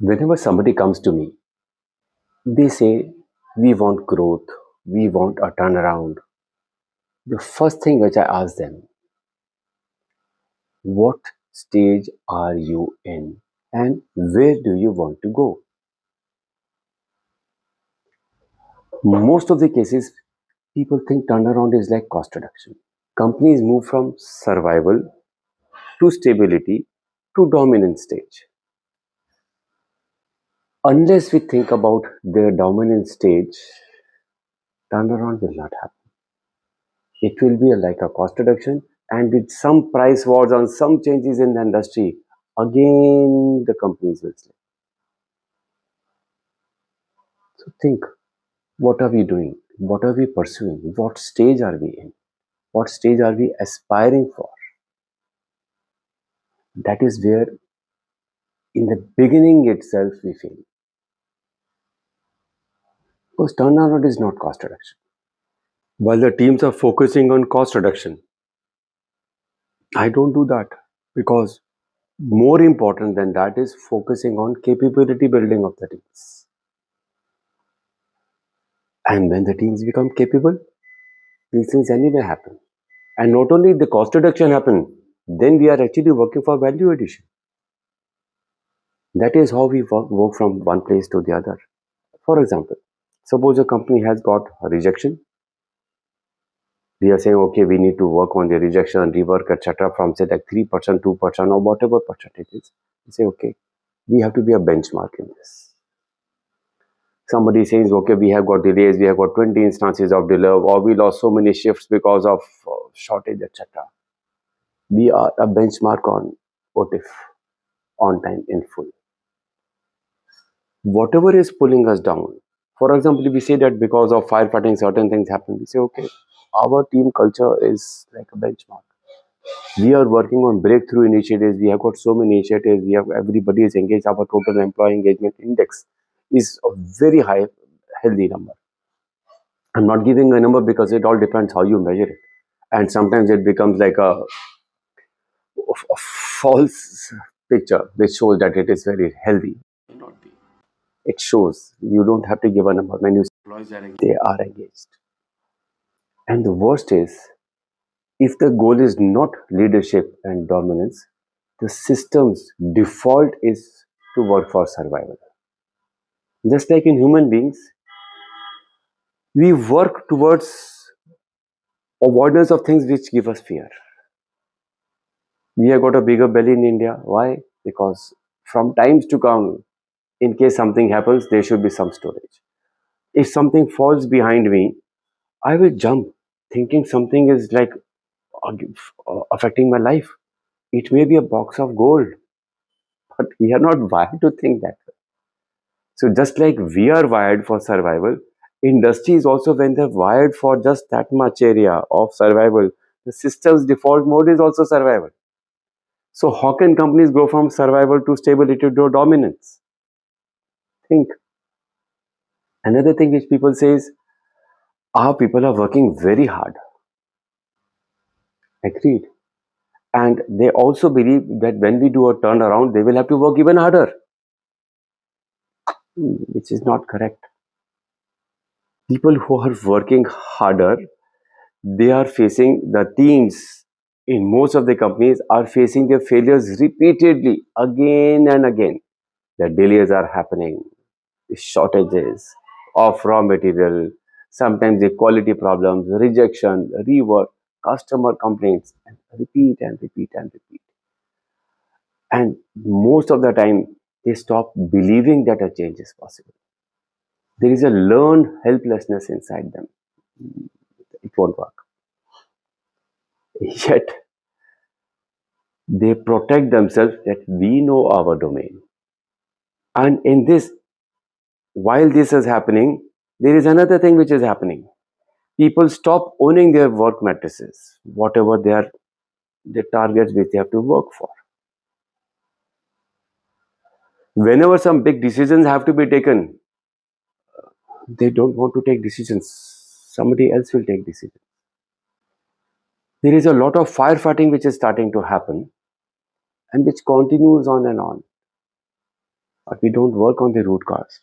Whenever somebody comes to me, they say, we want growth, we want a turnaround. The first thing which I ask them, what stage are you in and where do you want to go? Most of the cases, people think turnaround is like cost reduction. Companies move from survival to stability to dominant stage. Unless we think about their dominant stage, turnaround will not happen. It will be like a cost reduction, and with some price wars on some changes in the industry, again the companies will slip. So think, what are we doing? What are we pursuing? What stage are we in? What stage are we aspiring for? That is where, in the beginning itself, we fail. Because turnaround is not cost reduction. While the teams are focusing on cost reduction, I don't do that, because more important than that is focusing on capability building of the teams. And when the teams become capable, these things anyway happen. And not only the cost reduction happen, then we are actually working for value addition. That is how we work from one place to the other. For example, suppose a company has got a rejection. We are saying, okay, we need to work on the rejection, rework, etc. from say like 3%, 2%, or whatever percentage is. We say, okay, we have to be a benchmark in this. Somebody says, okay, we have got delays, we have got 20 instances of delay, or we lost so many shifts because of shortage, etc. We are a benchmark on OTIF, on time in full. Whatever is pulling us down, for example, if we say that because of firefighting certain things happen, we say, okay, our team culture is like a benchmark. We are working on breakthrough initiatives. We have got so many initiatives. We have everybody is engaged. Our total employee engagement index is a very high, healthy number. I'm not giving a number because it all depends how you measure it, and sometimes it becomes like a false picture which shows that it is very healthy. Not be. It shows you don't have to give a number when you say employees are engaged, they are engaged. And the worst is, if the goal is not leadership and dominance, the system's default is to work for survival. Just like in human beings, we work towards avoidance of things which give us fear. We have got a bigger belly in India. Why? Because from times to come, in case something happens, there should be some storage. If something falls behind me, I will jump, thinking something is like affecting my life. It may be a box of gold, but we are not wired to think that way. So just like we are wired for survival, industries also, when they're wired for just that much area of survival, the system's default mode is also survival. So how can companies go from survival to stability to dominance? Think. Another thing which people say is, our people are working very hard. Agreed. And they also believe that when we do a turnaround, they will have to work even harder, which is not correct. People who are working harder, they are facing, the teams in most of the companies are facing their failures repeatedly again and again. The delays are happening, the shortages of raw material, sometimes the quality problems, rejection, rework, customer complaints, and repeat and repeat and repeat. And most of the time, they stop believing that a change is possible. There is a learned helplessness inside them. It won't work. Yet, they protect themselves that we know our domain. And in this, while this is happening, there is another thing which is happening. People stop owning their work matrices, whatever they are, the targets which they have to work for. Whenever some big decisions have to be taken, they don't want to take decisions. Somebody else will take decisions. There is a lot of firefighting which is starting to happen and which continues on and on. but we don't work on the root cause.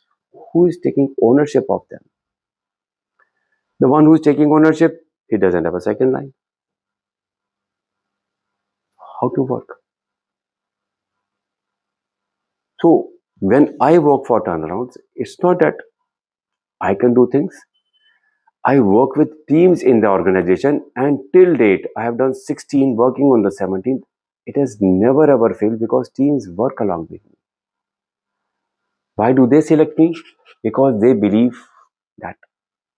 Who is taking ownership of them? The one who is taking ownership, he doesn't have a second line. How to work? So when I work for turnarounds, it's not that I can do things. I work with teams in the organization, and till date, I have done 16 working on the 17th. It has never ever failed because teams work along with me. Why do they select me? Because they believe that,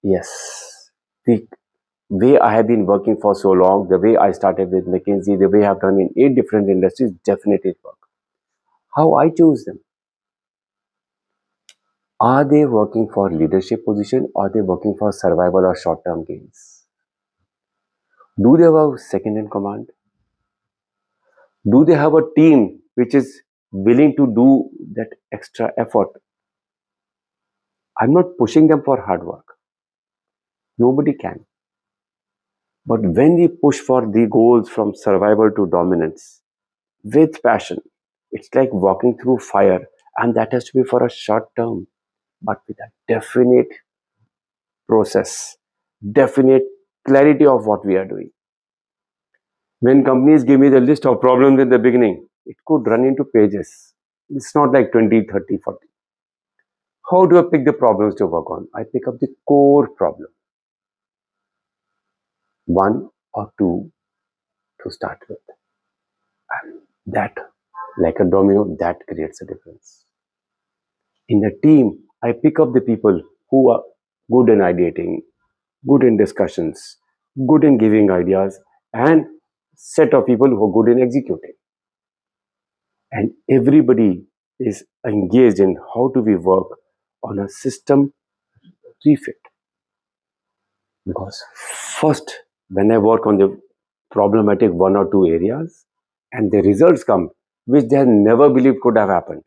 yes, the way I have been working for so long, the way I started with McKinsey, the way I've done in 8 different industries, definitely work. How I choose them? Are they working for leadership position or are they working for survival or short-term gains? Do they have a second in command? Do they have a team which is willing to do that extra effort? I'm not pushing them for hard work. Nobody can. But when we push for the goals from survival to dominance with passion, it's like walking through fire, and that has to be for a short term, but with a definite process, definite clarity of what we are doing. When companies give me the list of problems in the beginning, it could run into pages. It's not like 20, 30, 40. How do I pick the problems to work on? I pick up the core problem, one or two to start with. And that, like a domino, that creates a difference. In the team, I pick up the people who are good in ideating, good in discussions, good in giving ideas, and set of people who are good in executing. And everybody is engaged in how do we work on a system refit. Because first, when I work on the problematic one or two areas, and the results come which they had never believed could have happened,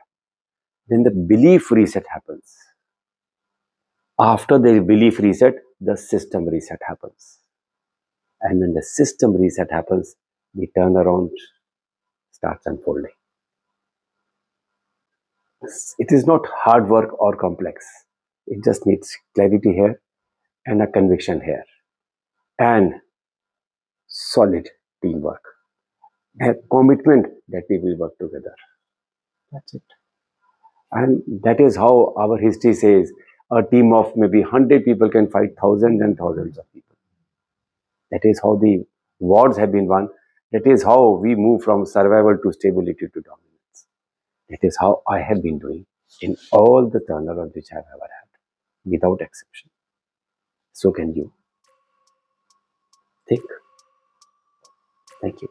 then the belief reset happens. After the belief reset, the system reset happens. And when the system reset happens, the turnaround starts unfolding. It is not hard work or complex. It just needs clarity here and a conviction here and solid teamwork and commitment that we will work together. That's it. And that is how our history says a team of maybe 100 people can fight thousands and thousands of people. That is how the wars have been won. That is how we move from survival to stability to dominance. That is how I have been doing in all the turnarounds which I have ever had, without exception. So can you. Think. Thank you.